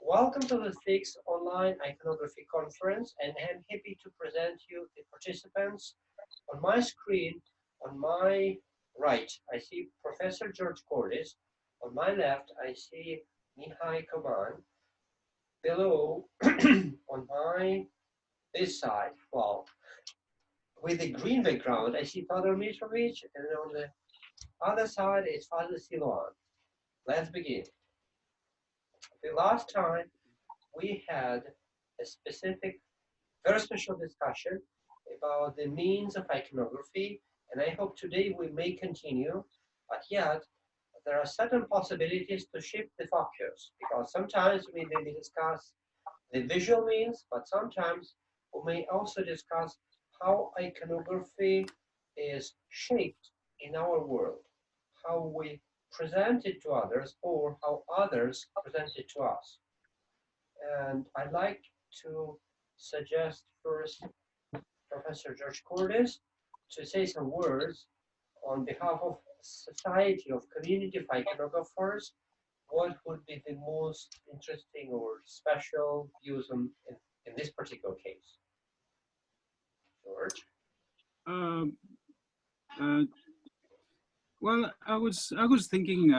Welcome to the 6th Online Iconography Conference, and I'm happy to present you the participants. On my screen, on my right, I see Professor George Kordis. On my left, I see Mihai Coman. Below, on this side, well, with the green background, I see Father Mitrovic, and on the other side is Father Silouan. Let's begin. The last time we had a specific, very special discussion about the means of iconography, and I hope today we may continue, but yet there are certain possibilities to shift the focus, because sometimes we may discuss the visual means, but sometimes we may also discuss how iconography is shaped in our world, how we present it to others or how others present it to us. And I'd like to suggest first Professor George Kordis to say some words on behalf of Society of Community of Iconographers. What would be the most interesting or special views in this particular case? George? Well, I was thinking.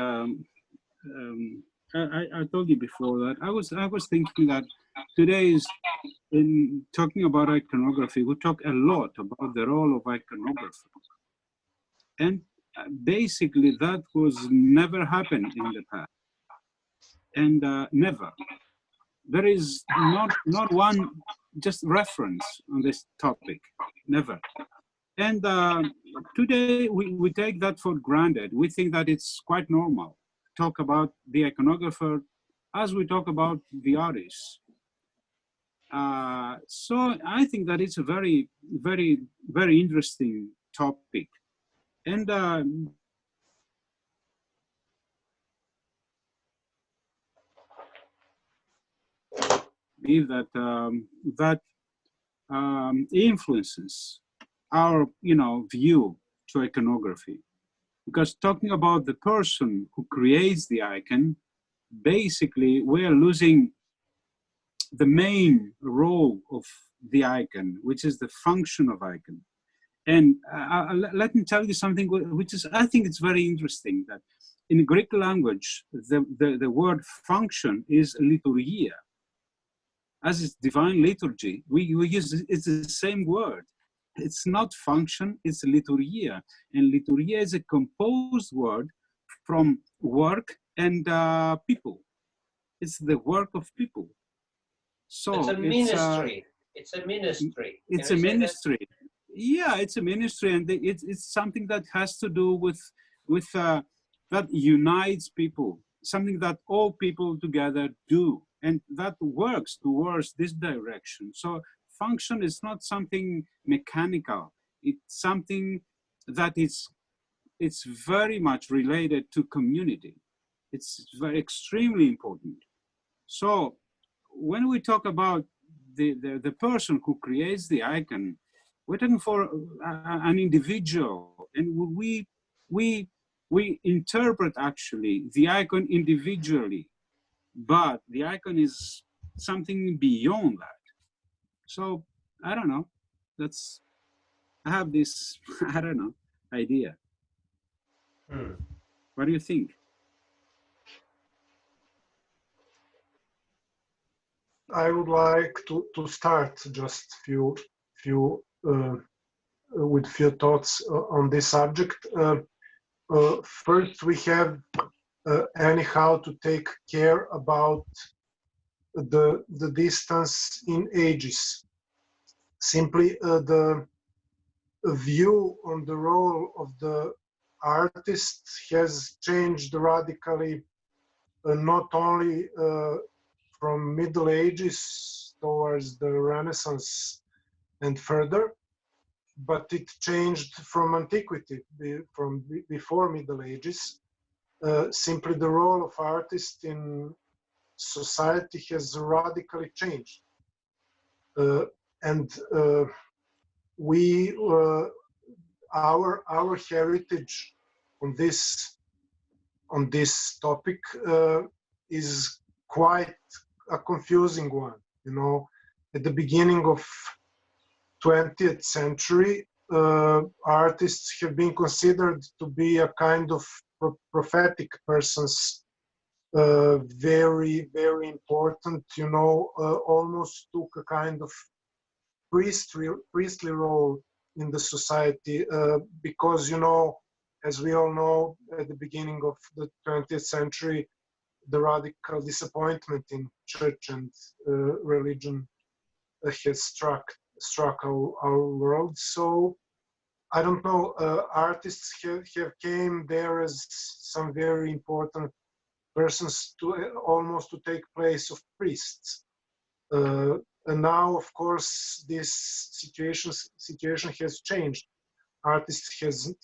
I told you before that I was thinking that today is in talking about iconography. We talk a lot about the role of iconographer, and basically that was never happened in the past, and never. There is not one just reference on this topic, never. And today we take that for granted. We think that it's quite normal to talk about the iconographer as we talk about the artist. So I think that it's a very, very, very interesting topic. And believe that influences our view to iconography, because talking about the person who creates the icon, basically we're losing the main role of the icon, which is the function of icon. And let me tell you something which is, I think it's very interesting, that in Greek language the word function is liturgia. As is divine liturgy, we use it's the same word. It's not function, it's liturgia. And liturgia is a composed word from work and people. It's the work of people. So it's a ministry. It's a ministry. It's a ministry. Yeah, it's a ministry, and it's something that has to do with that unites people, something that all people together do, and that works towards this direction. So function is not something mechanical. It's something that it's very much related to community. It's very extremely important. So when we talk about the person who creates the icon, we're talking for an individual, and we interpret actually the icon individually, but the icon is something beyond that. So I don't know. I have this I don't know idea. What do you think? I would like to start just with few thoughts on this subject. First, we have anyhow to take care about the distance in ages. Simply the view on the role of the artist has changed radically, not only from Middle Ages towards the Renaissance and further, but it changed from antiquity, from before Middle Ages. Simply the role of artists in society has radically changed. And our heritage on this topic is quite a confusing one. You know, at the beginning of 20th century, artists have been considered to be a kind of prophetic persons, very, very important, you know, almost took a kind of priestly role in the society, because, you know, as we all know, at the beginning of the 20th century, the radical disappointment in church and religion has struck our world. So I don't know, artists have came there as some very important persons to almost to take place of priests. And now, of course, this situation has changed. Artists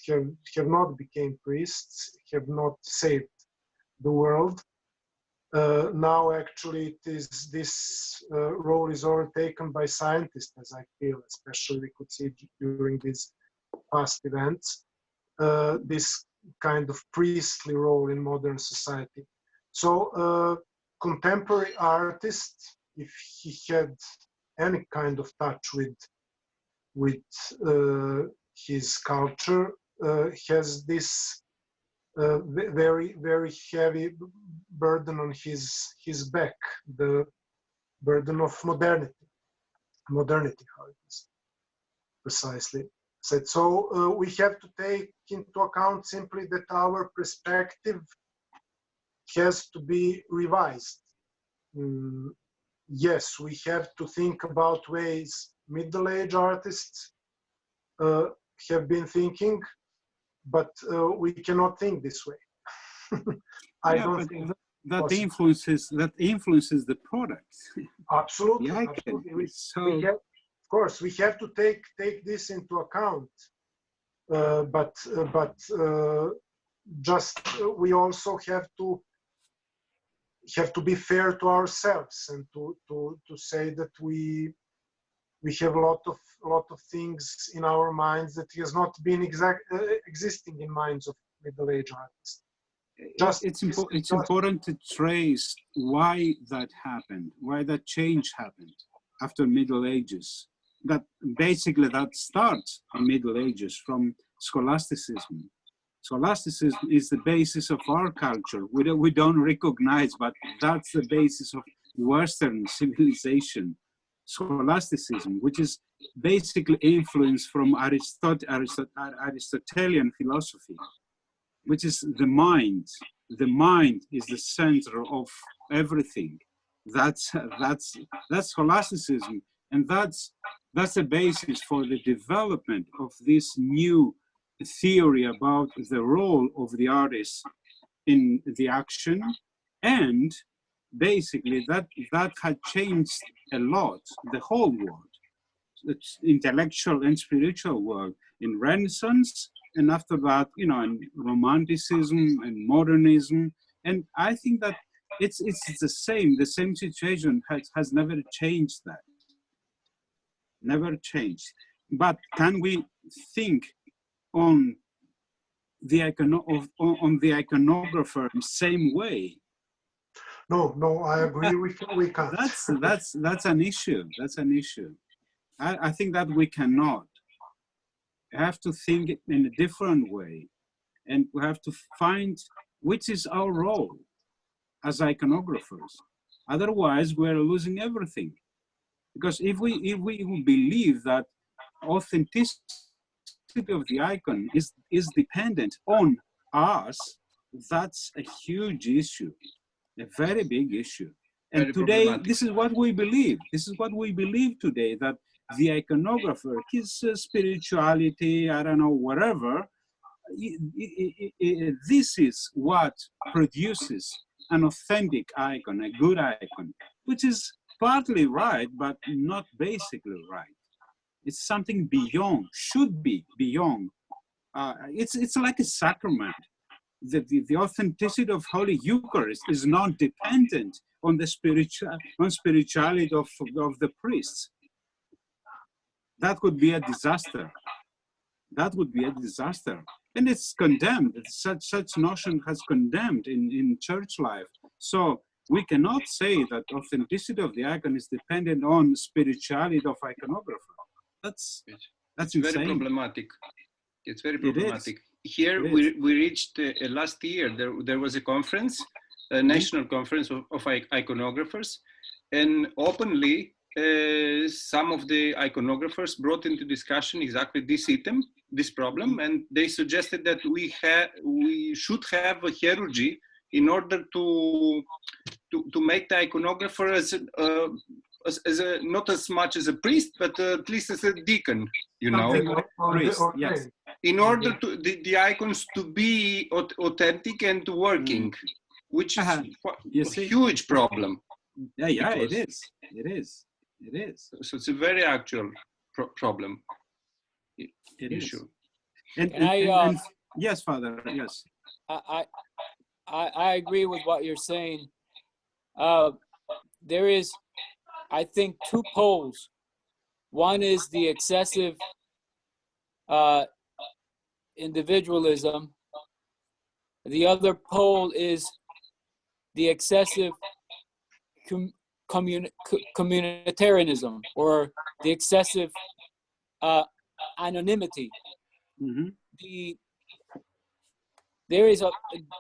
have not become priests, have not saved the world. Now, actually, it is this role is overtaken by scientists, as I feel, especially we could see during these past events, this kind of priestly role in modern society. So, contemporary artist, if he had any kind of touch with his culture, has this very, very heavy burden on his back, the burden of modernity, how it is precisely said. So we have to take into account simply that our perspective has to be revised. Yes, we have to think about ways middle-age artists have been thinking, but we cannot think this way. I don't think that influences the product. Absolutely, Yeah, absolutely. so we have, of course, we have to take this into account, but just we also have to be fair to ourselves and to say that we have a lot of things in our minds that has not been existing in minds of middle-aged artists. It's important to trace why that happened, why that change happened after Middle Ages. That basically that starts in Middle Ages from scholasticism. Scholasticism is the basis of our culture. We don't recognize, but that's the basis of Western civilization. Scholasticism, which is basically influenced from Aristotelian philosophy, which is the mind. The mind is the center of everything. That's scholasticism, and that's the basis for the development of this new theory about the role of the artist in the action, and basically that had changed a lot the whole world, it's intellectual and spiritual world in Renaissance, and after that, you know, in Romanticism and Modernism. And I think that it's the same situation has never changed. That never changed. But can we think on the iconographer same way? No, I agree with you. We can't. That's an issue. That's an issue. I think that we cannot. We have to think in a different way, and we have to find which is our role as iconographers. Otherwise, we're losing everything. Because if we believe that authenticity of the icon is dependent on us, that's a huge issue, a very big issue. And very today, this is what we believe. This is what we believe today, that the iconographer, his spirituality, I don't know, whatever, this is what produces an authentic icon, a good icon, which is partly right, but not basically right. It's something beyond, should be beyond. It's like a sacrament. The authenticity of Holy Eucharist is not dependent on the spirituality of the priests. That would be a disaster. That would be a disaster. And it's condemned. Such notion has condemned in church life. So we cannot say that authenticity of the icon is dependent on spirituality of iconographer. That's Very insane. problematic. It's very It is. problematic. Here It is. we reached last year. There was a conference, a national conference of iconographers, and openly some of the iconographers brought into discussion exactly this item, this problem, and they suggested that we should have a hierarchy in order to make the iconographer as a not as much as a priest, but at least as a deacon, you know, Priest, yes. in order to the icons to be authentic and working, which is a huge problem. Yeah, because, it is. So it's a very actual problem. It issue. Is. And yes, Father, yes. I agree with what you're saying. There is, I think, two poles. One is the excessive individualism. The other pole is the excessive communitarianism, or the excessive anonymity. Mm-hmm. There is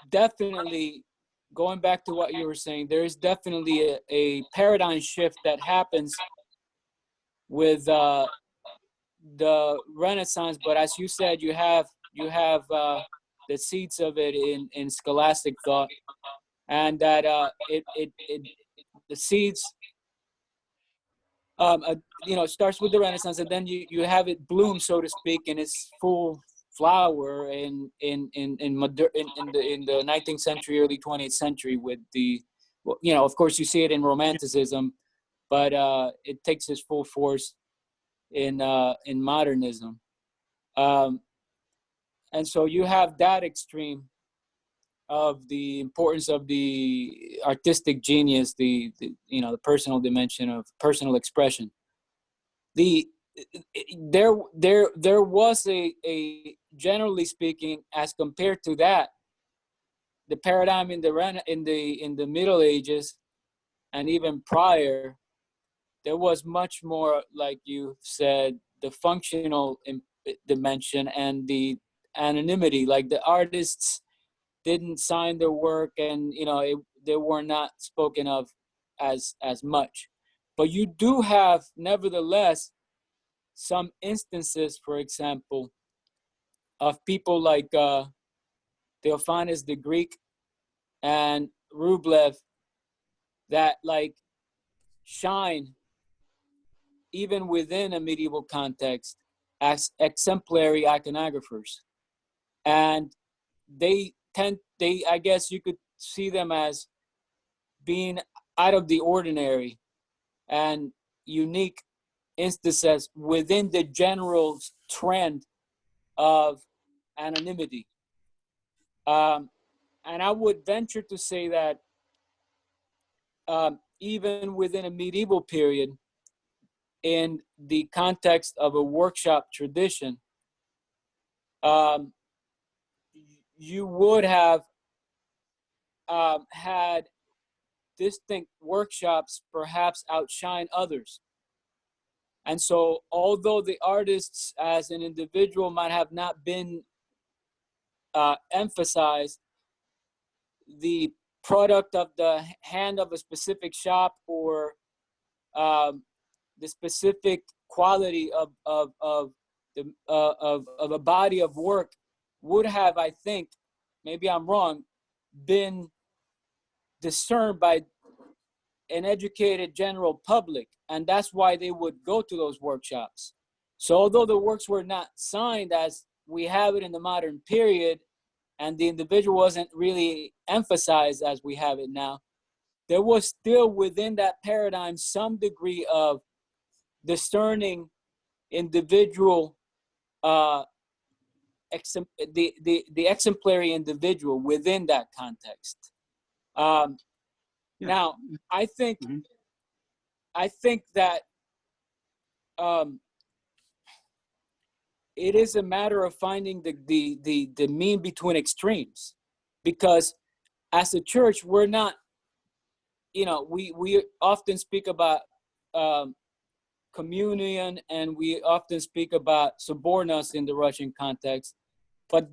definitely, going back to what you were saying, there is definitely a paradigm shift that happens with the Renaissance. But as you said, you have the seeds of it in scholastic thought, and that the seeds starts with the Renaissance, and then you have it bloom, so to speak, in its full flower in the 19th century, early 20th century, with the, of course you see it in Romanticism, but it takes its full force in modernism, and so you have that extreme of the importance of the artistic genius, the personal dimension of personal expression. There was a generally speaking, as compared to that, the paradigm in the Middle Ages and even prior, there was much more, like you said, the functional dimension and the anonymity. Like the artists didn't sign their work, and they were not spoken of as much. But you do have, nevertheless, some instances, for example, of people like Theophanes the Greek and Rublev that shine even within a medieval context as exemplary iconographers, and I guess you could see them as being out of the ordinary and unique instances within the general trend of anonymity. And I would venture to say that even within a medieval period, in the context of a workshop tradition, you would have had distinct workshops perhaps outshine others. And so although the artists as an individual might have not been emphasized, the product of the hand of a specific shop, or the specific quality of a body of work would have, I think, maybe I'm wrong, been discerned by an educated general public, and that's why they would go to those workshops. So although the works were not signed as we have it in the modern period, and the individual wasn't really emphasized as we have it now, there was still within that paradigm some degree of discerning individual, the exemplary individual within that context. Now, I think that it is a matter of finding the mean between extremes, because as a church, we're not we often speak about communion, and we often speak about sobornos in the Russian context, but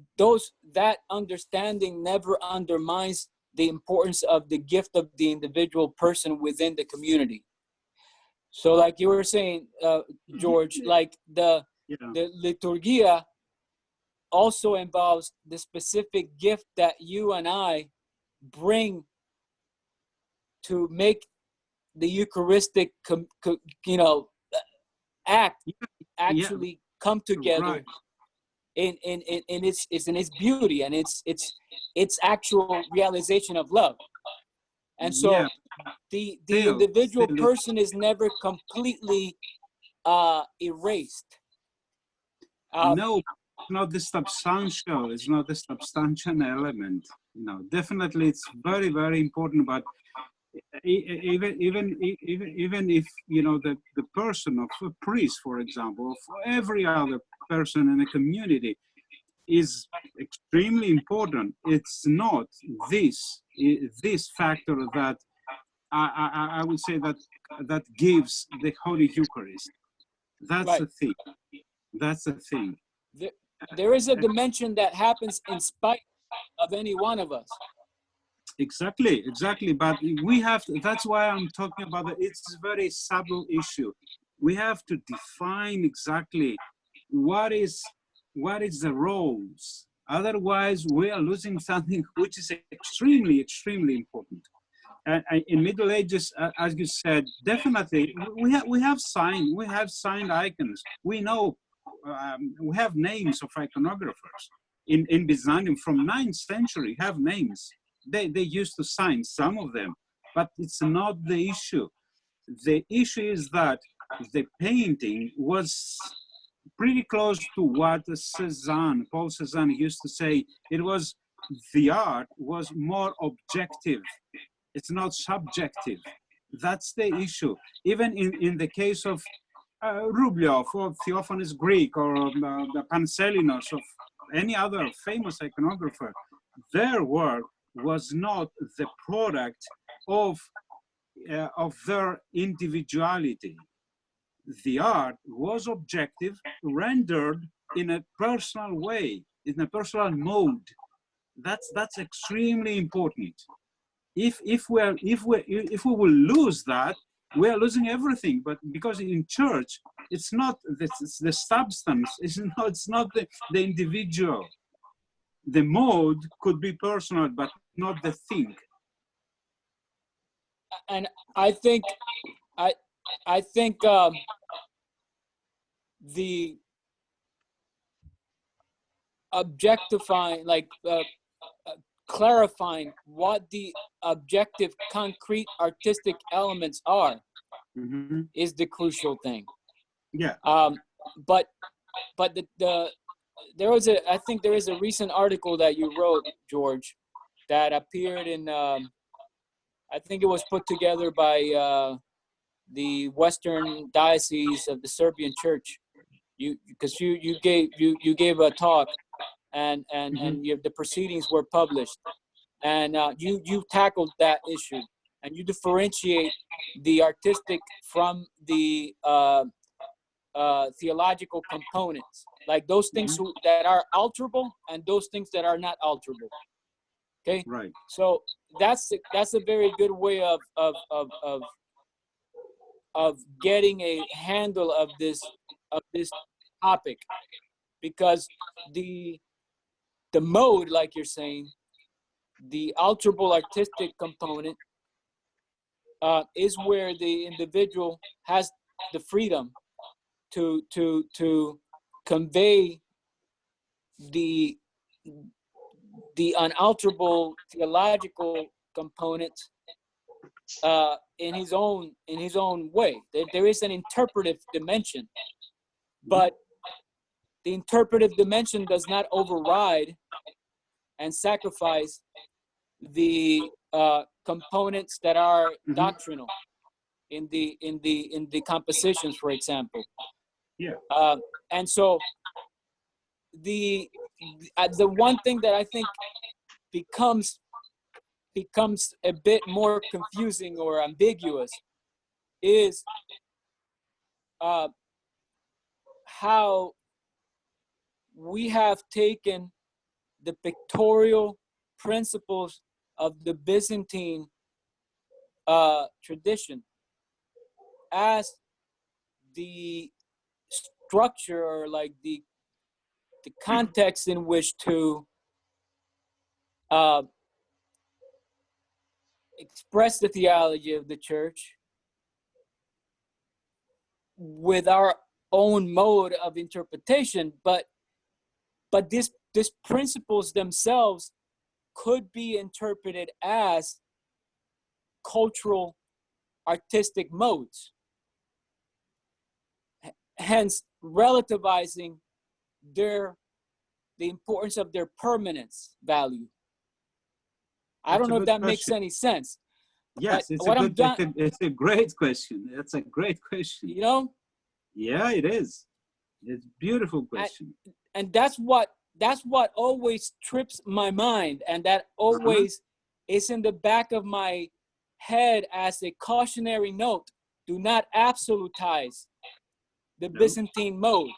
that understanding never undermines the importance of the gift of the individual person within the community. So like you were saying, George, like the liturgia also involves the specific gift that you and I bring to make the Eucharistic, act actually come together in its beauty and its actual realization of love. And so the individual person is never completely erased. No, it's not the substantial. It's not the substantial element. Definitely, it's very, very important. But even if the person of a priest, for example, for every other person in a community, is extremely important. It's not this factor that I would say that gives the Holy Eucharist. That's the thing. That's the thing. There is a dimension that happens in spite of any one of us. Exactly. But we have to, that's why I'm talking about it. It's a very subtle issue. We have to define exactly what is the roles. Otherwise, we are losing something which is extremely, extremely important. In Middle Ages, as you said, definitely we have signed icons. We know we have names of iconographers in Byzantium from 9th century. Have names. They used to sign some of them, but it's not the issue. The issue is that the painting was pretty close to what Paul Cézanne used to say. The art was more objective. It's not subjective. That's the issue. Even in the case of Rublev or Theophanes Greek or the Panselinos of any other famous iconographer, their work was not the product of their individuality. The art was objective, rendered in a personal way, in a personal mode. That's extremely important. If we will lose that, we are losing everything. But because in church, it's not the substance. It's not the individual. The mode could be personal, but not the thing. And I think the objectifying, clarifying what the objective, concrete, artistic elements are, is the crucial thing. Yeah. But I think there is a recent article that you wrote, George, that appeared in, I think it was put together by the Western Diocese of the Serbian Church. Because you gave a talk, and the proceedings were published, and you tackled that issue, and you differentiate the artistic from the theological components, like those things that are alterable and those things that are not alterable. Okay, right. So that's a very good way of getting a handle of this topic, because the mode, like you're saying, the alterable artistic component is where the individual has the freedom to convey the unalterable theological component in his own way. There is an interpretive dimension, but the interpretive dimension does not override and sacrifice the components that are doctrinal in the compositions, for example. Yeah. And so the one thing that I think becomes becomes a bit more confusing or ambiguous is how we have taken the pictorial principles of the Byzantine tradition as the structure, or like the context in which to express the theology of the church with our own mode of interpretation, but these principles themselves could be interpreted as cultural artistic modes, hence relativizing the importance of their permanence value. I don't know if that makes any sense. Yes, it's a great question. That's a great question. You know? Yeah, it is. It's a beautiful question. And that's what always trips my mind, and that always is in the back of my head as a cautionary note. Do not absolutize the Byzantine mode.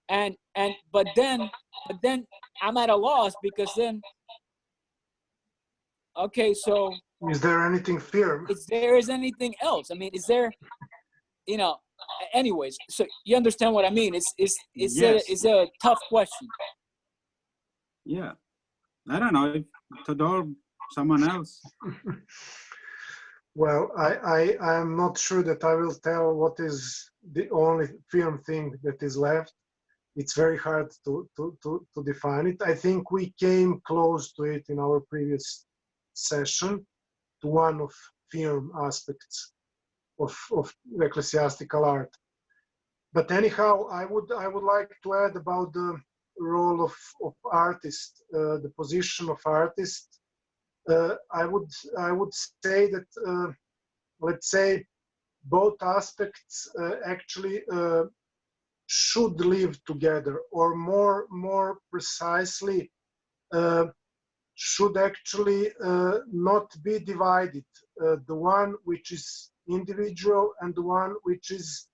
But then I'm at a loss, because then, okay, so is there anything firm? Is there anything else? I mean, is there, anyways, so you understand what I mean? It's a tough question. Yeah. I don't know if Todor, someone else. Well, I am not sure that I will tell what is the only firm thing that is left. It's very hard to define it. I think we came close to it in our previous session, to one of firm aspects of ecclesiastical art. But anyhow, I would like to add about the role of artist, the position of artist. I would say that let's say both aspects actually should live together, or more precisely, should actually not be divided. The one which is individual and the one which is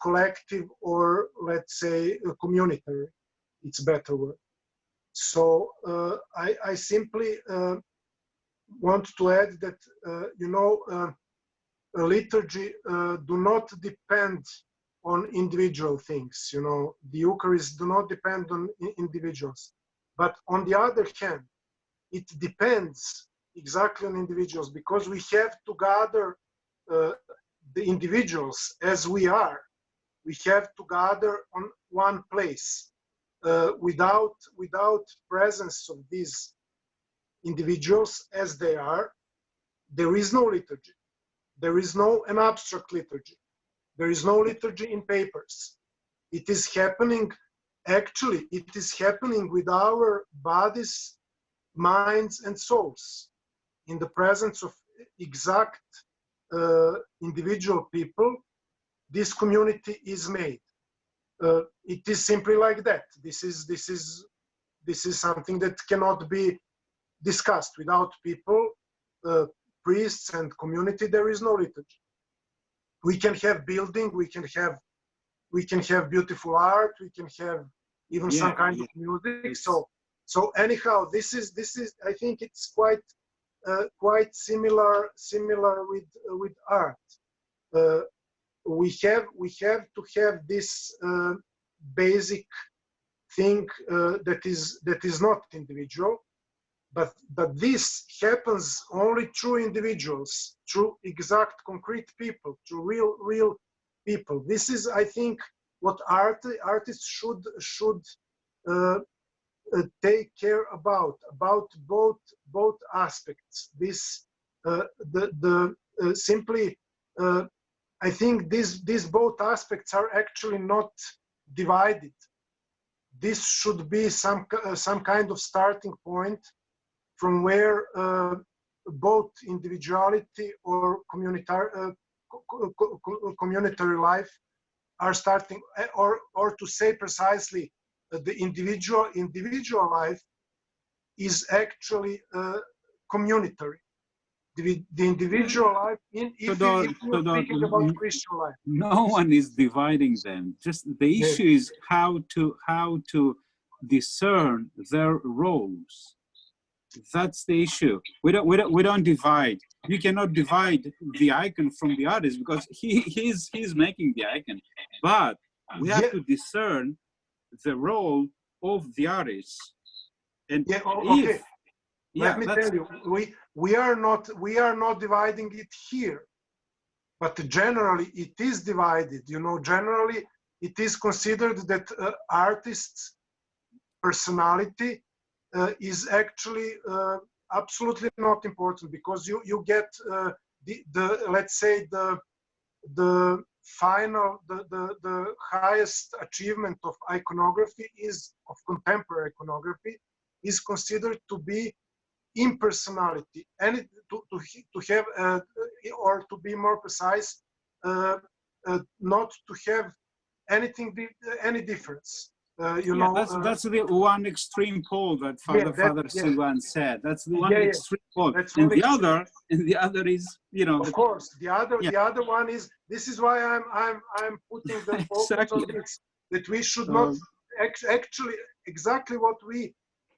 collective, or let's say communitary. It's a better word. So I simply want to add that a liturgy do not depend on individual things. The Eucharist do not depend on individuals. But on the other hand, it depends exactly on individuals, because we have to gather the individuals as we are. We have to gather on one place. Without presence of these individuals as they are, there is no liturgy. There is an abstract liturgy. There is no liturgy in papers. It is happening, actually, it is happening with our bodies, minds, and souls, in the presence of exact individual people. This community is made. It is simply like that. This is something that cannot be discussed. Without people, priests, and community, there is no liturgy. We can have building, we can have beautiful art, we can have even some kind of music. So anyhow, this is I think it's quite similar with art. We have to have this basic thing that is not individual, but this happens only through individuals, through exact concrete people, through real people. This is, I think, what artists should take care about both aspects. This simply. I think these both aspects are actually not divided. This should be some kind of starting point from where both individuality or communitary life are starting, or to say precisely, the individual life is actually communitary. The individual life, if you're thinking about Christian life. No one is dividing them. Just the issue is how to discern their roles. That's the issue. We don't divide. You cannot divide the icon from the artist because he's making the icon. But we have to discern the role of the artist. And okay. Let me tell you, we are not dividing it here, but generally it is divided. You know, generally it is considered that artist's personality is actually absolutely not important, because you get the let's say the final the highest achievement of iconography is of contemporary iconography is considered to be impersonality, and to have or to be more precise, not to have any difference. You know, that's the one extreme pole that Father Silouan said. That's the one extreme pole, and the other is, you know. Of course, the other one is. This is why I'm putting the focus on this, that we should not actually exactly what we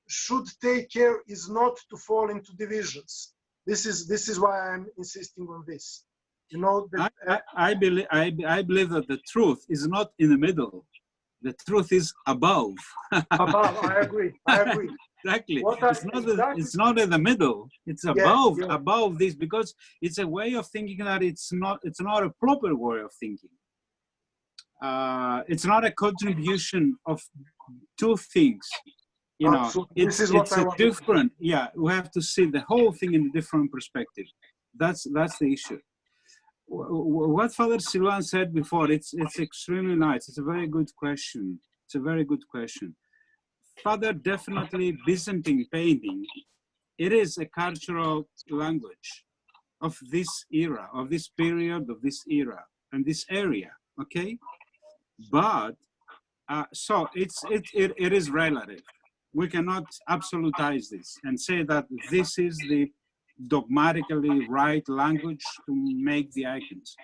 should take care is not to fall into divisions. This is why I'm insisting on this. You know, that, I believe that the truth is not in the middle. The truth is above. Above, I agree. Exactly. It's not in the middle. It's above, above this, because it's a way of thinking that it's not a proper way of thinking. It's not a contribution of two things. You know, it's a different. Yeah, we have to see the whole thing in a different perspective. That's the issue. What Father Silouan said before, it's extremely nice. It's a very good question. It's a very good question. Father, definitely Byzantine painting, it is a cultural language of this era, of this period, of this era, and this area, okay? But, so it is relative. We cannot absolutize this and say that this is the dogmatically right language to make the icons.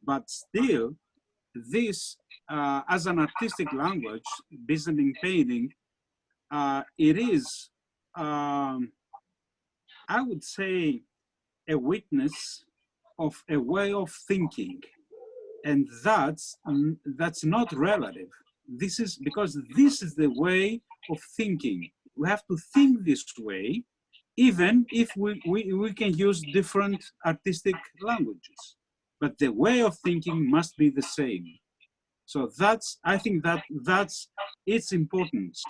But still, this, as an artistic language, Byzantine painting, it is, I would say, a witness of a way of thinking. And that's not relative. This is because this is the way of thinking. We have to think this way, even if we can use different artistic languages. But the way of thinking must be the same. So I think that's its importance.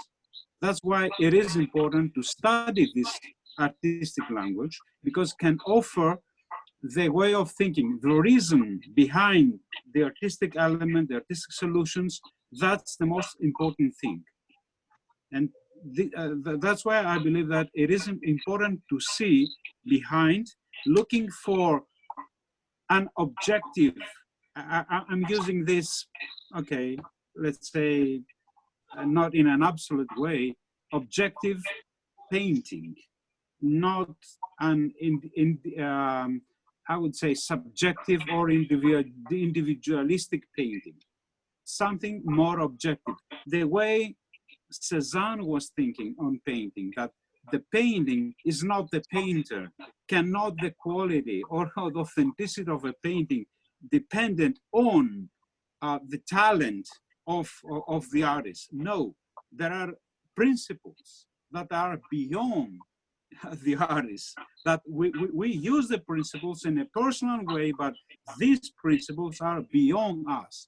That's why it is important to study this artistic language, because it can offer the way of thinking, the reason behind the artistic element, the artistic solutions. That's the most important thing. And that's why I believe that it is important to see behind, looking for an objective. I'm using this, okay, let's say, not in an absolute way, objective painting, not an I would say subjective or individualistic painting, something more objective. The way Cézanne was thinking on painting, that the painting is not the painter, cannot the quality or the authenticity of a painting dependent on the talent of the artist. No, there are principles that are beyond the artist, that we use the principles in a personal way, but these principles are beyond us.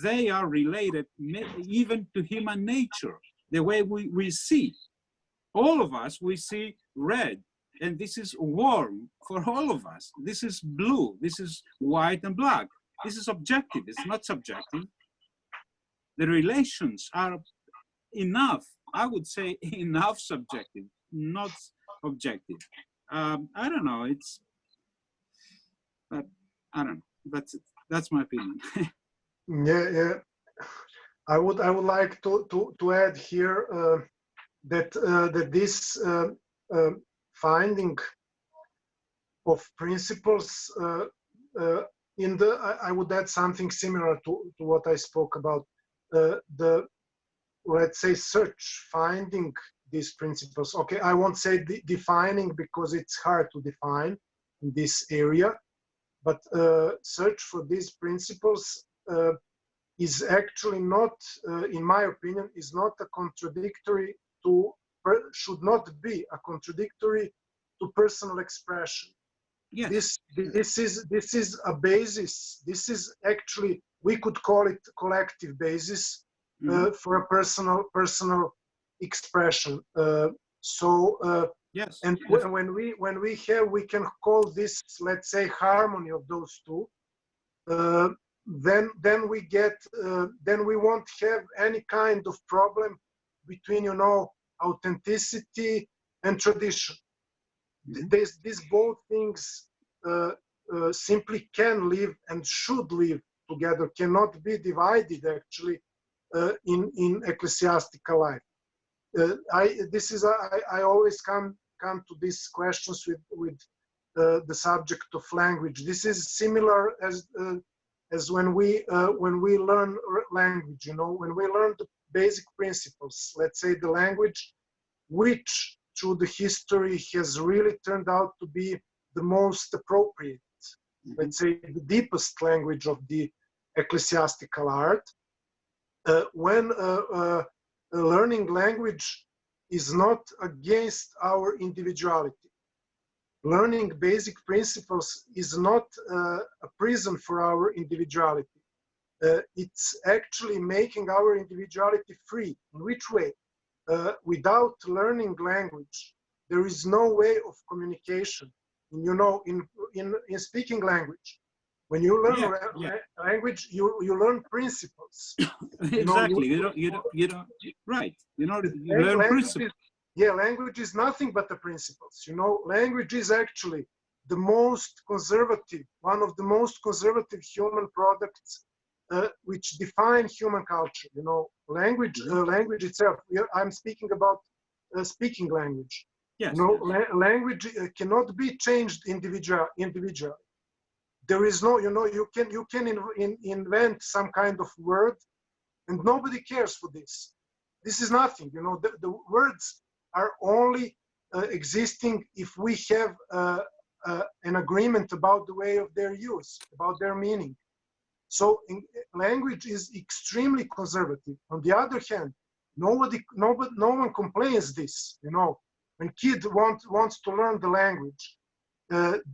They are related even to human nature, the way we see. All of us, we see red, and this is warm for all of us. This is blue, this is white and black. This is objective, it's not subjective. The relations are enough, I would say, enough subjective, not objective. I don't know, but I don't know, that's it. That's my opinion. Yeah. I would like to add here that this finding of principles in the, I would add something similar to what I spoke about, the, let's say, search, finding these principles. Okay, I won't say defining because it's hard to define in this area, but search for these principles is actually not, in my opinion, is not a contradictory to, should not be a contradictory to personal expression. Yes. This is a basis. This is actually, we could call it collective basis for a personal expression. Yes. And when we have, we can call this, let's say, harmony of those two. Then we get, then we won't have any kind of problem between, you know, authenticity and tradition. These both things simply can live and should live together, cannot be divided actually in ecclesiastical life. I always come to these questions with the subject of language. This is similar as when we learn language. You know, when we learn the basic principles, let's say the language, which through the history has really turned out to be the most appropriate, let's say the deepest language of the ecclesiastical art. When learning language is not against our individuality. Learning basic principles is not a prison for our individuality. It's actually making our individuality free. In which way? Without learning language, there is no way of communication. You know, in speaking language, when you learn language, you learn principles. Exactly. You don't. Right. You know, you learn principles. Language is nothing but the principles. You know, language is actually the most conservative, one of the most conservative human products which define human culture. You know, language itself. I'm speaking about speaking language. Yes. You know, language cannot be changed individually. There is no, you know, you can invent some kind of word, and nobody cares for this. This is nothing. You know, the words are only existing if we have an agreement about the way of their use, about their meaning. So language is extremely conservative. On the other hand, no one complains this. You know, when kid wants to learn the language,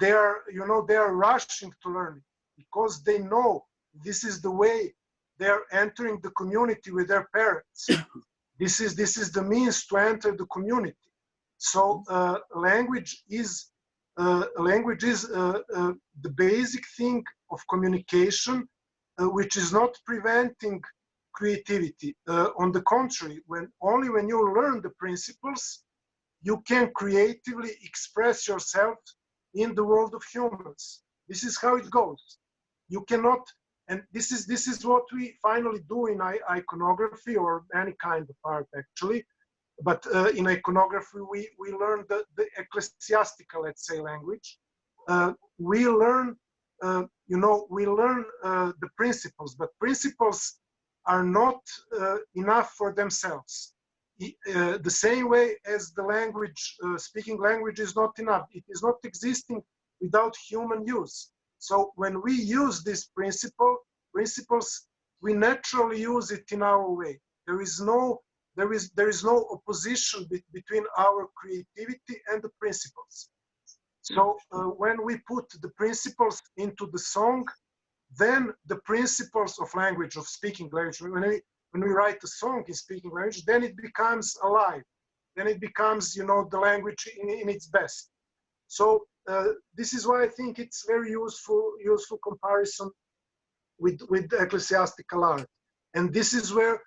they are rushing to learn it because they know this is the way they are entering the community with their parents. This is the means to enter the community. So language is the basic thing of communication, which is not preventing creativity. On the contrary, only when you learn the principles, you can creatively express yourself in the world of humans. This is how it goes. You cannot, and this is what we finally do in iconography or any kind of art actually. But in iconography, we learn the ecclesiastical, let's say, language. We learn, we learn the principles, but principles are not enough for themselves. The same way as the language, speaking language is not enough. It is not existing without human use. So when we use these principles, we naturally use it in our way. There is no opposition between our creativity and the principles. So when we put the principles into the song, then the principles of language, of speaking language, when we write a song in speaking language, then it becomes alive. Then it becomes, the language in its best. So this is why I think it's very useful comparison with ecclesiastical art. And this is where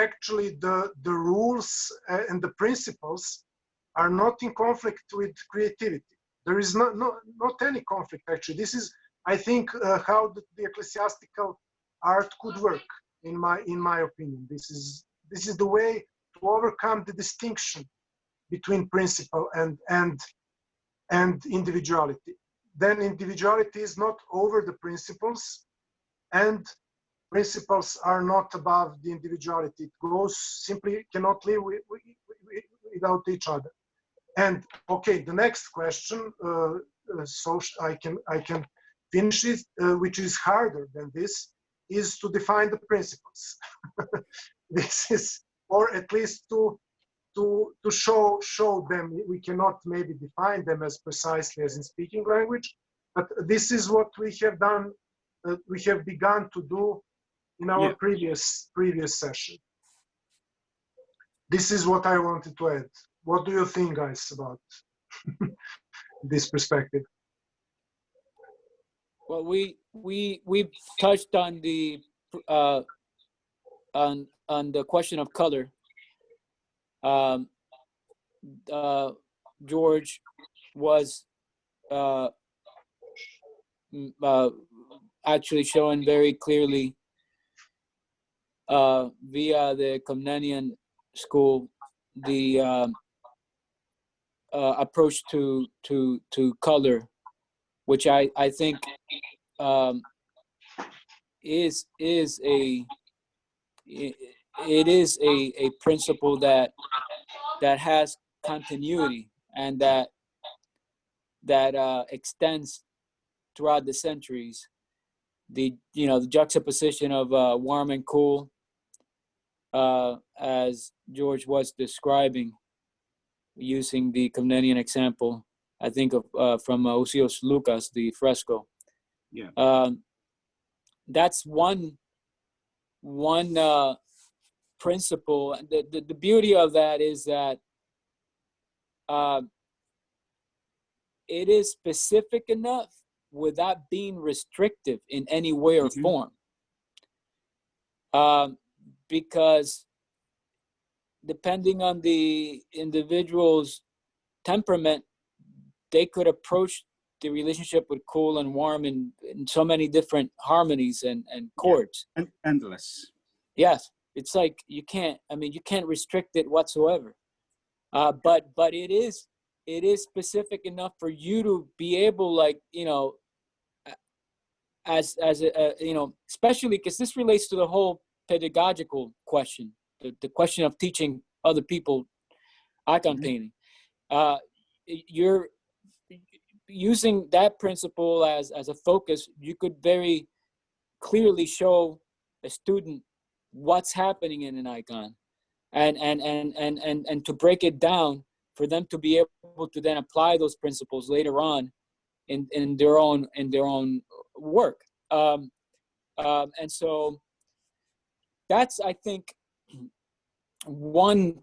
actually the rules and the principles are not in conflict with creativity. There is not any conflict actually. This is, I think, how the ecclesiastical art could work. In my opinion, this is the way to overcome the distinction between principle and individuality. Then individuality is not over the principles, and principles are not above the individuality. It goes simply cannot live without each other. And okay, the next question, so I can finish it, which is harder than this, is to define the principles. This is, or at least to show them. We cannot maybe define them as precisely as in speaking language, but this is what we have done. We have begun to do in our previous session. This is what I wanted to add. What do you think, guys, about this perspective? Well, we've touched on the on the question of color. George was actually showing very clearly via the Komnenian school the approach to color, which I think is a principle that has continuity and that extends throughout the centuries. The juxtaposition of warm and cool, as George was describing, using the Komnenian example, I think of from Osios Lucas, the fresco. Yeah. That's one principle. The beauty of that is that it is specific enough without being restrictive in any way or form. Because depending on the individual's temperament, they could approach the relationship with cool and warm in so many different harmonies and chords. And endless. Yes, it's like you can't restrict it whatsoever. But it is specific enough for you to be able, like, as a especially because this relates to the whole pedagogical question, the question of teaching other people icon painting. You're using that principle as a focus. You could very clearly show a student what's happening in an icon, and to break it down for them to be able to then apply those principles later on in their own work. And so that's, I think, one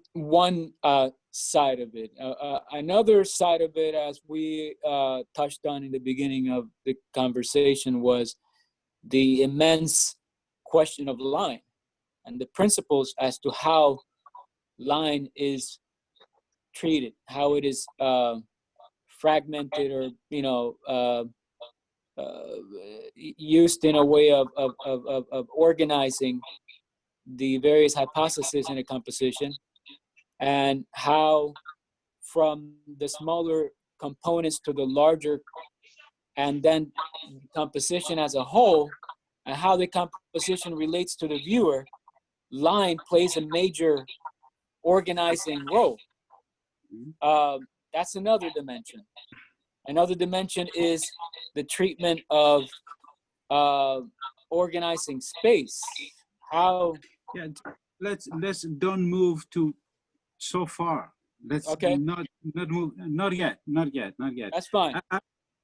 side of it. Another side of it, as we touched on in the beginning of the conversation, was the immense question of line and the principles as to how line is treated, how it is fragmented or used in a way of organizing the various hypotheses in a composition, and how from the smaller components to the larger, and then the composition as a whole, and how the composition relates to the viewer, line plays a major organizing role. That's another dimension. Another dimension is the treatment of organizing space. How? Yeah, let's don't move to so far. Let's not move. Not yet. That's fine.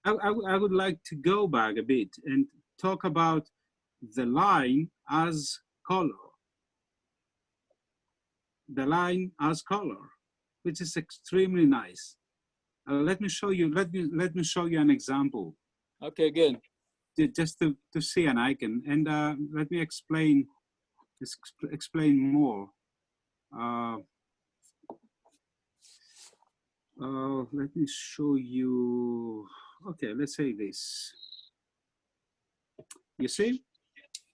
I would like to go back a bit and talk about the line as color. The line as color, which is extremely nice. Let me show you. Let me show you an example. Okay, good. Just to see an icon, and let me explain more. Let me show you. Okay, let's say this. You see,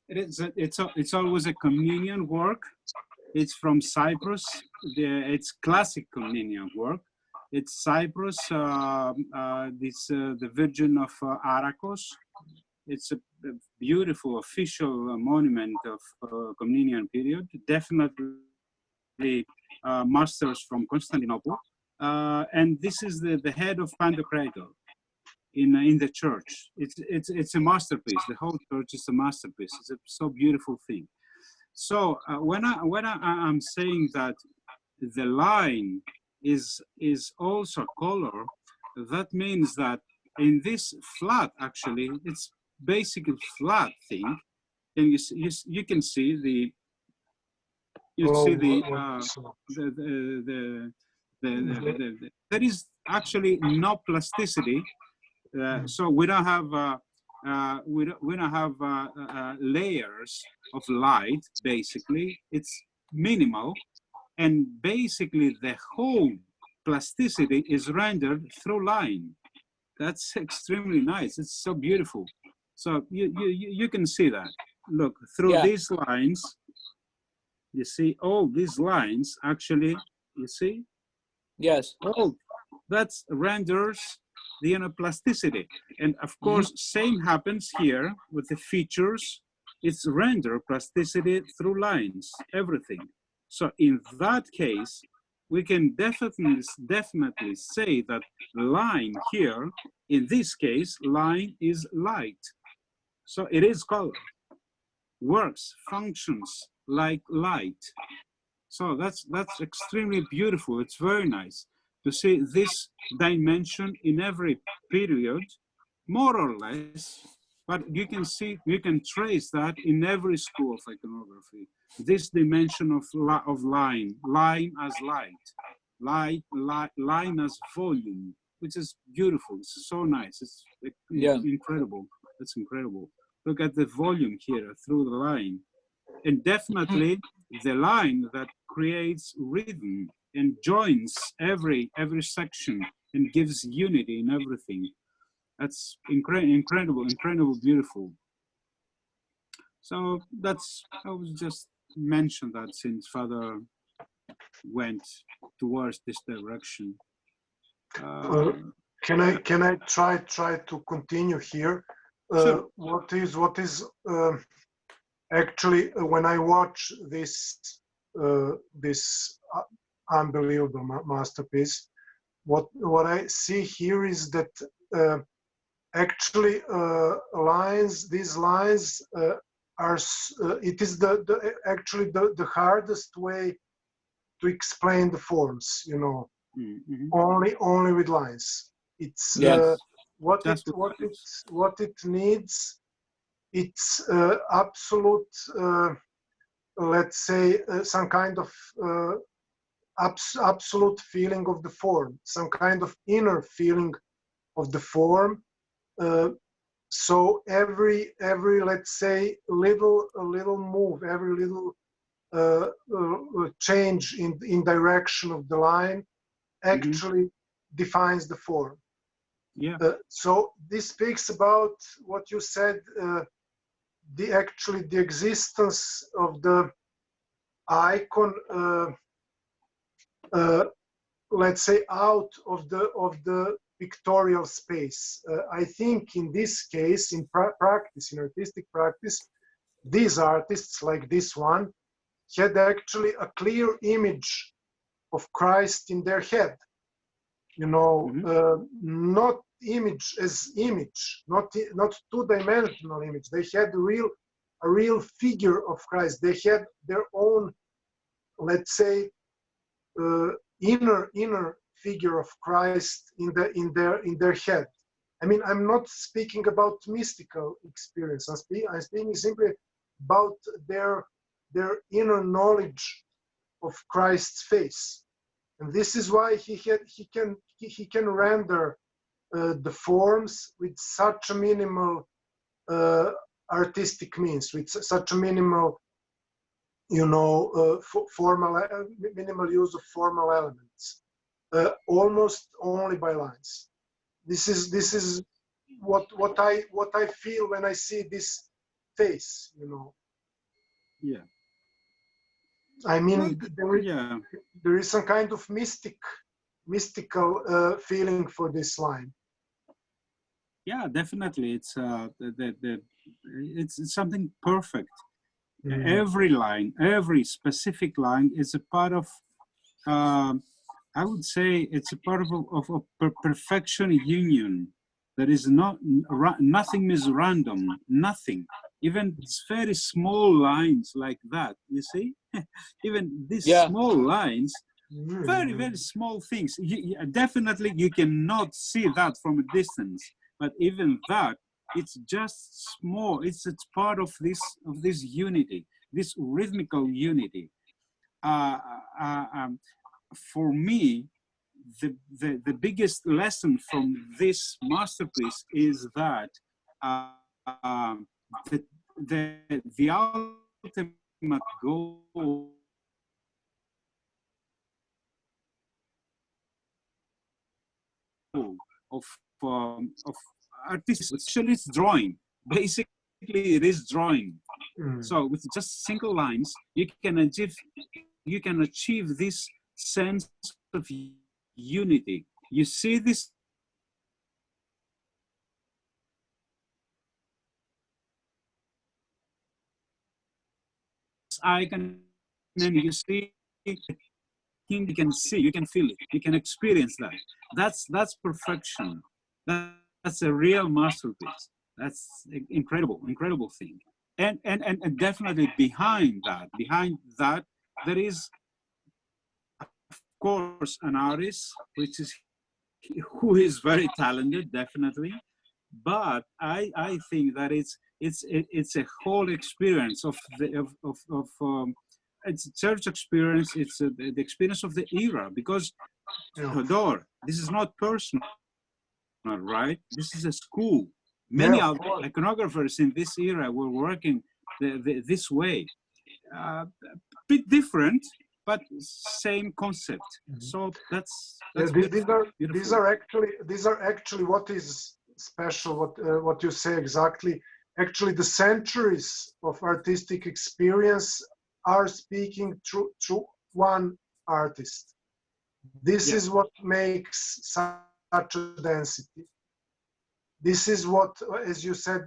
it's always a communion work, It's from Cyprus. It's classic Komnenian work. It's Cyprus, the Virgin of Arachos. It's a beautiful official monument of Komnenian period. Definitely masters from Constantinople. And this is the head of Pantocrator in the church. It's a masterpiece. The whole church is a masterpiece. It's a so beautiful thing. So when I'm saying that the line is also color, that means that in this flat, actually, it's basically flat thing, and you can see the there is actually no plasticity. So we don't have we don't have layers of light. Basically, it's minimal, and basically the whole plasticity is rendered through line. That's extremely nice. It's so beautiful. So you can see that. Look through these lines. You see all these lines actually. You see. Yes. Oh, that renders the plasticity. And of course, same happens here with the features. It's render plasticity through lines, everything. So in that case, we can definitely say that line here, in this case, line is light. So it is color, works, functions like light. So that's extremely beautiful. It's very nice to see this dimension in every period, more or less, but you can see, you can trace that in every school of iconography. This dimension of line as light, line as volume, which is beautiful. It's so nice. It's incredible. It's incredible. Look at the volume here through the line. And definitely the line that creates rhythm and joins every section and gives unity in everything. That's incredible, beautiful. So I was just mention that since Father went towards this direction. Can I try to continue here? Sure. What is actually, when I watch this unbelievable masterpiece, what I see here is that actually these lines are it is actually the hardest way to explain the forms, you know. Only with lines. It's what it needs. It's absolute, let's say, some kind of absolute feeling of the form, some kind of inner feeling of the form. So every let's say little move, every little change in direction of the line actually defines the form. So this speaks about what you said, the existence of the icon, let's say, out of the pictorial space. I think in this case, in practice, in artistic practice, these artists, like this one, had actually a clear image of Christ in their head. You know, not image as image, not two-dimensional image. They had a real figure of Christ. They had their own, let's say, inner figure of Christ in their head. I mean, I'm not speaking about mystical experience. I'm speaking simply about their inner knowledge of Christ's face. And this is why he can render the forms with such a minimal artistic means, with such a minimal, you know, minimal use of formal elements, almost only by lines. This is what I feel when I see this face, you know. Yeah. I mean, Yeah, there is some kind of mystical feeling for this line. yeah, definitely. It's something perfect. Every line, every specific line is a part of, I would say it's a part of a perfection union. That is nothing is random, nothing. Even very small lines like that, you see? Even these Yeah. small lines, very small things. Definitely you cannot see that from a distance, but even that, it's just small. It's part of this unity, this rhythmical unity. Uh, for me, the biggest lesson from this masterpiece is that the, the ultimate goal of artists, especially it's drawing. Basically, it is drawing. So with just single lines, you can achieve this sense of unity. You see this icon, and you see you can see, you can feel it, you can experience that. That's perfection. That's a real masterpiece. That's incredible thing. And definitely behind that, there is of course an artist, who is very talented, definitely. But I think that it's a whole experience it's a church experience. It's the experience of the era, because Todor, this is not personal, right? This is a school. Many iconographers in this era were working this way. Bit different, but same concept. So that's beautiful. These are actually what is special. What you say exactly. Actually, the centuries of artistic experience are speaking through one artist. This is what makes such a density. This is what, as you said,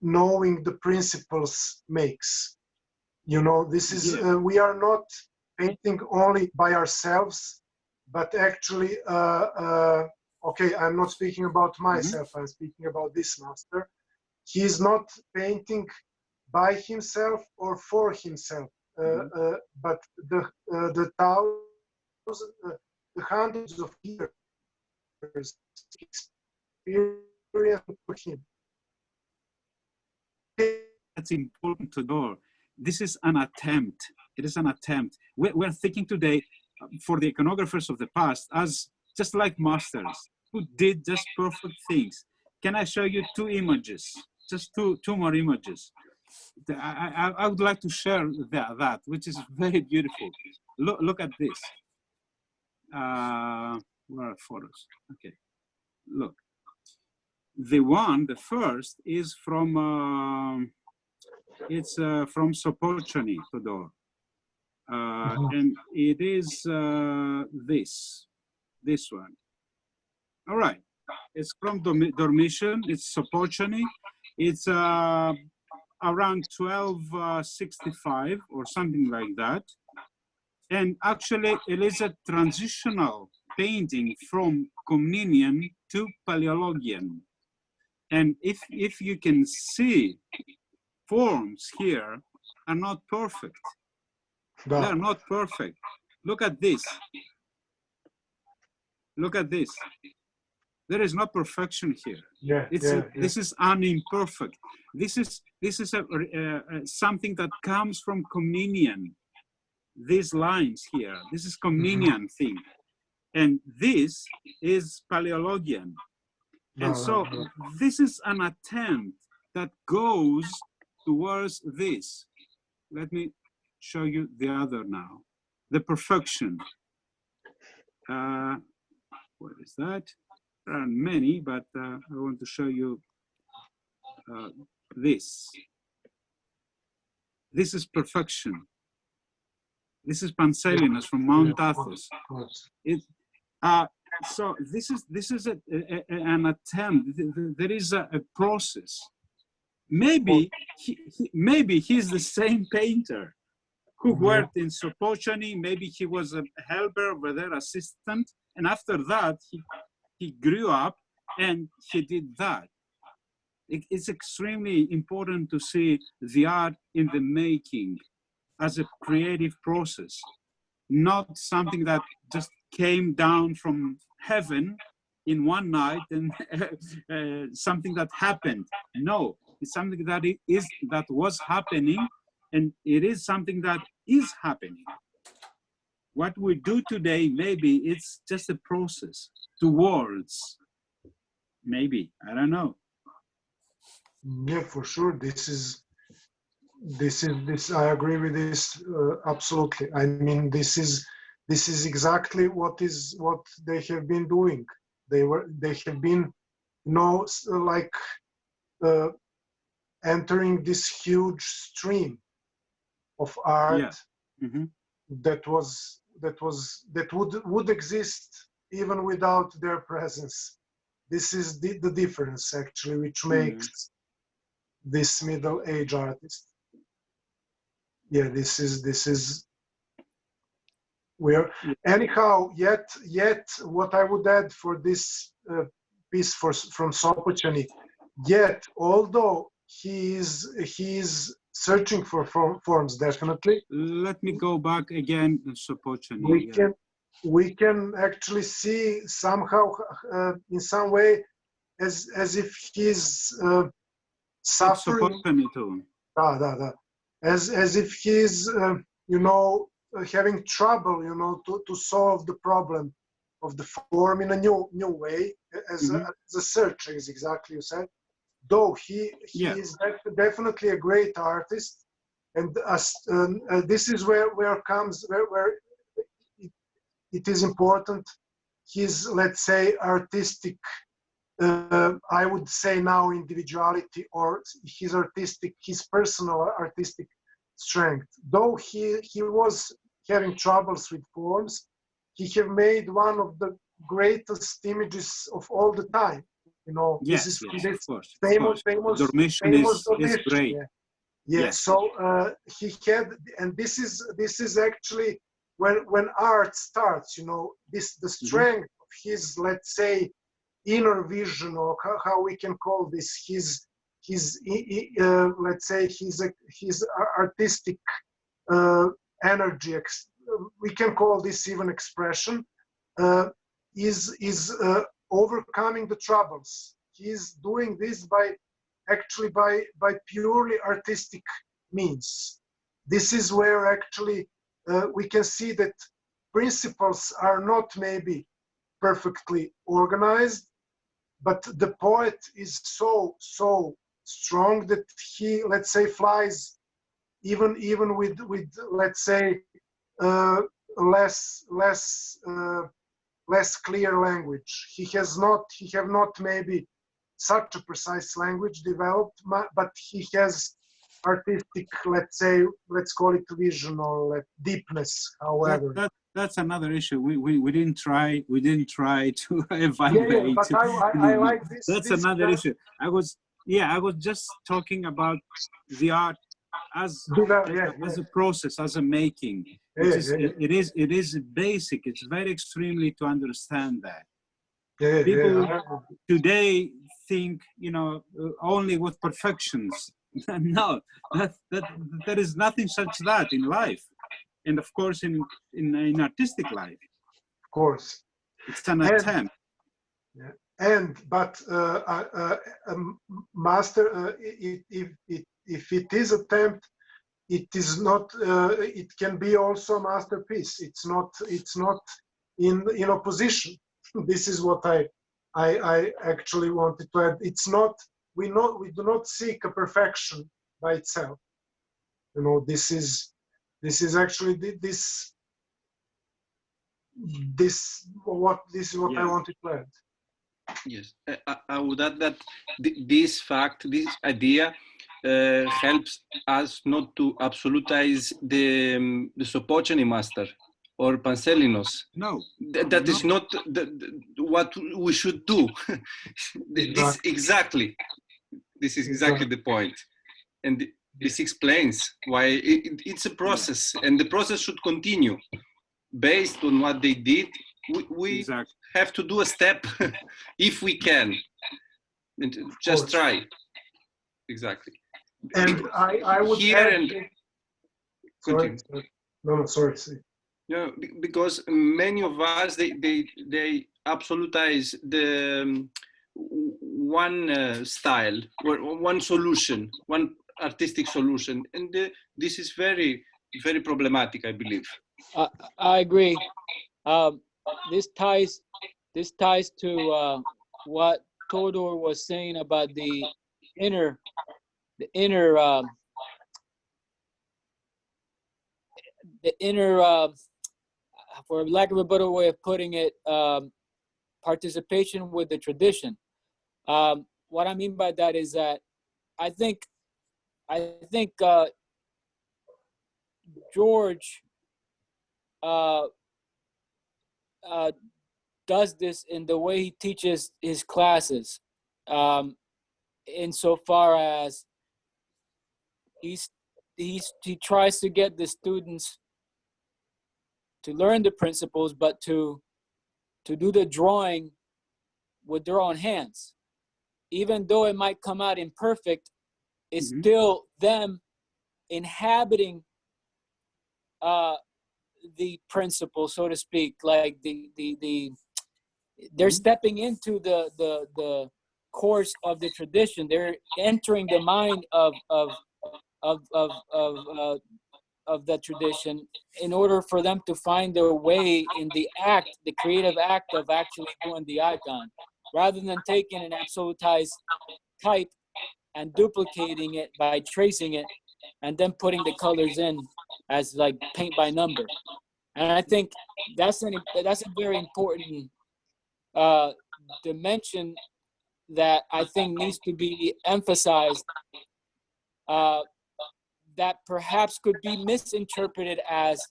knowing the principles makes. You know, this is we are not painting only by ourselves, but actually, okay, I'm not speaking about myself. I'm speaking about this master. He is not painting by himself or for himself, but the thousands, the hundreds of years experience for him. That's important to know. This is an attempt. It is an attempt. We're thinking today for the iconographers of the past as just like masters who did just perfect things. Can I show you two images? Just two more images. I would like to share that, which is very beautiful. Look at this. Where are photos? Okay, look. The first is from it's from Sopochany, Todor, and it is this one. All right, it's from Dormition. It's Sopochany. It's around 1265 or something like that. And actually, it is a transitional painting from Comnenian to Paleologian. And if you can see, forms here are not perfect. They are not perfect. Look at this. Look at this. There is no perfection here. This is unimperfect. This is something that comes from Comnenian. These lines here. This is Comnenian thing, and this is Paleologian. And so this is an attempt that goes towards this. Let me show you the other now. The perfection. What is that? There are many, but I want to show you this. This is perfection. This is Pancellinus from Mount Athos. Of course. So this is an attempt. There is a process. Maybe maybe he's the same painter who worked in Sopochany. Maybe he was a helper over there, assistant, and after that he grew up and he did that. It's extremely important to see the art in the making as a creative process, not something that just came down from heaven in one night and something that happened. No, it's something that was happening, and it is something that is happening. What we do today, maybe it's just a process towards, maybe, I don't know. Yeah, for sure. I agree with this absolutely. I mean, this is exactly what they have been doing. They have been, like entering this huge stream of art that would exist even without their presence. This is the difference actually, which makes this Middle Age artist. Yeah, this is where anyhow. Yet, what I would add for this piece from Sopochany, yet although he is searching for forms, definitely. Let me go back again to Sopochany. We can actually see somehow, in some way, as if he's suffering. As if he's having trouble, to solve the problem of the form in a new way, as a searcher, is exactly you said. Though he is definitely a great artist, and this is where it is important. His, let's say, artistic, I would say now, individuality, or his personal artistic strength. Though he was having troubles with forms, he have made one of the greatest images of all the time. Yes, this is of course. famous Dormition is great. So he had, and this is actually when art starts. The strength of his, let's say, inner vision, or how we can call this, his let's say his artistic energy. We can call this even expression. Is overcoming the troubles. He's doing this by purely artistic means. This is where actually we can see that principles are not maybe perfectly organized, but the poet is so strong that he, let's say, flies even with let's say less clear language. He have not maybe such a precise language developed, but he has artistic, let's call it vision, or deepness, however. That's another issue. We didn't try to evaluate. Yeah, but I like this. That's another issue. I was just talking about the art as a process, as a making. It is basic. It's very extremely to understand that. People today think, only with perfections. No, that there is nothing such that in life, and of course in artistic life. Of course, it's an attempt. But master, if it is attempt, it is not. It can be also a masterpiece. It's not in opposition. This is what I actually wanted to add. It's not. We do not seek a perfection by itself. This is actually this is what I wanted to add. Yes, I would add that this idea helps us not to absolutize the Sopochany master or Panselinos. No. That is not what we should do. Exactly. This is exactly the point. And this explains why it's a process, and the process should continue. Based on what they did, we Exactly. have to do a step if we can. And just try. Exactly. And I would here add, and sorry. No, sorry. Yeah, because many of us they absolutize the one style or one solution, one artistic solution, and this is very problematic, I believe. I agree. This ties to what Todor was saying about the inner for lack of a better way of putting it, participation with the tradition. What I mean by that is that I think George does this in the way he teaches his classes, insofar as he tries to get the students to learn the principles, but to do the drawing with their own hands. Even though it might come out imperfect, it's still them inhabiting the principle, so to speak. Like they're stepping into the course of the tradition. They're entering the mind of the tradition in order for them to find their way in the creative act of actually doing the icon, rather than taking an absolutized type and duplicating it by tracing it and then putting the colors in as like paint by number. And I think that's a very important dimension that I think needs to be emphasized, that perhaps could be misinterpreted as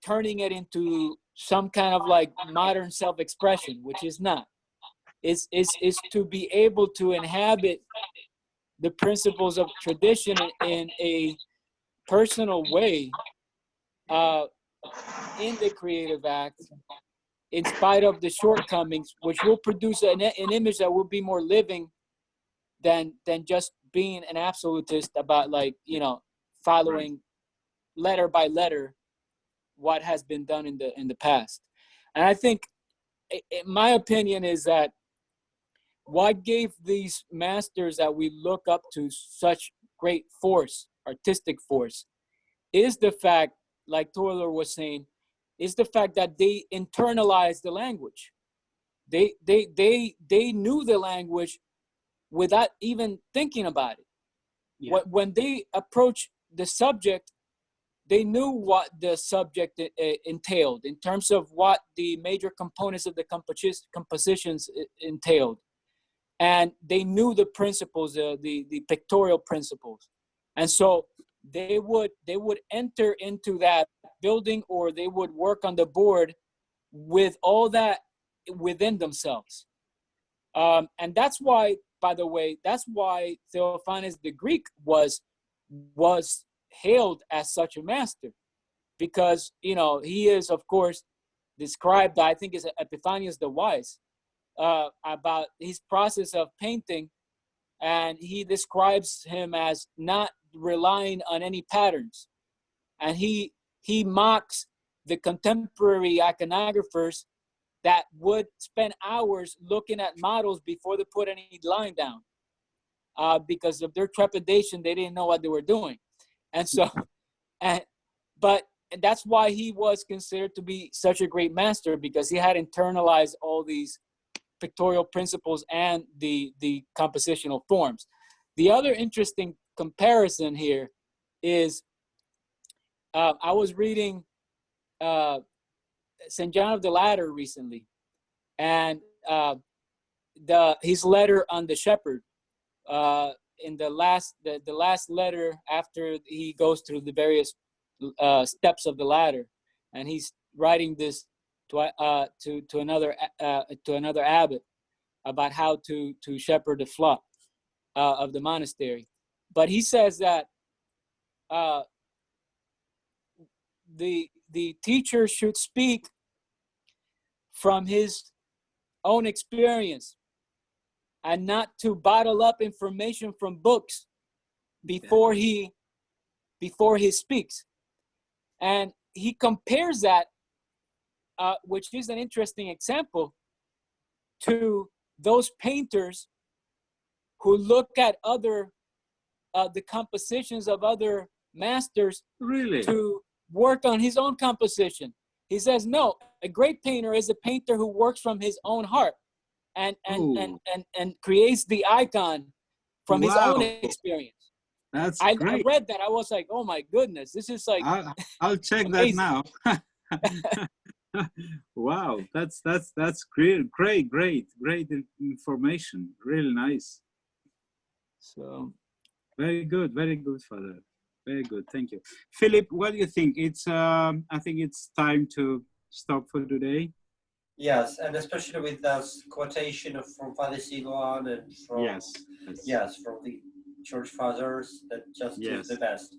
turning it into some kind of like modern self-expression, which is not. Is to be able to inhabit the principles of tradition in a personal way, in the creative act, in spite of the shortcomings, which will produce an image that will be more living than just being an absolutist about, like, following letter by letter what has been done in the past. And I think, my opinion is that what gave these masters that we look up to such great force, artistic force, is the fact, like Toiler was saying, is the fact that they internalized the language. They knew the language without even thinking about it. Yeah. When they approached the subject, they knew what the subject entailed in terms of what the major components of the compositions entailed. And they knew the principles, the pictorial principles. And so they would enter into that building, or they would work on the board with all that within themselves. And that's why, by the way, that's why Theophanes the Greek was hailed as such a master, because he is, of course, described, I think, as Epiphanius the Wise, about his process of painting, and he describes him as not relying on any patterns, and he mocks the contemporary iconographers that would spend hours looking at models before they put any line down, because of their trepidation. They didn't know what they were doing. And so, and that's why he was considered to be such a great master, because he had internalized all these pictorial principles and the compositional forms. The other interesting comparison here is, I was reading St. John of the Ladder recently, and his letter on the shepherd, in the last letter after he goes through the various steps of the ladder, and he's writing this to another abbot about how to shepherd the flock of the monastery. But he says that the teacher should speak from his own experience and not to bottle up information from books before he speaks. And he compares that, which is an interesting example, to those painters who look at the compositions of other masters Really? to work on his own composition. He says, no, a great painter is a painter who works from his own heart and creates the icon from his own experience. That's I great. read that. I was like, oh my goodness, this is like I'll check amazing. that now. Wow, that's great information. Really nice. So very good, Father. Very good. Thank you, Philip. What do you think? It's I think it's time to stop for today. Yes, and especially with that quotation from Father Silouan and from yes, from the church fathers, that just is the best.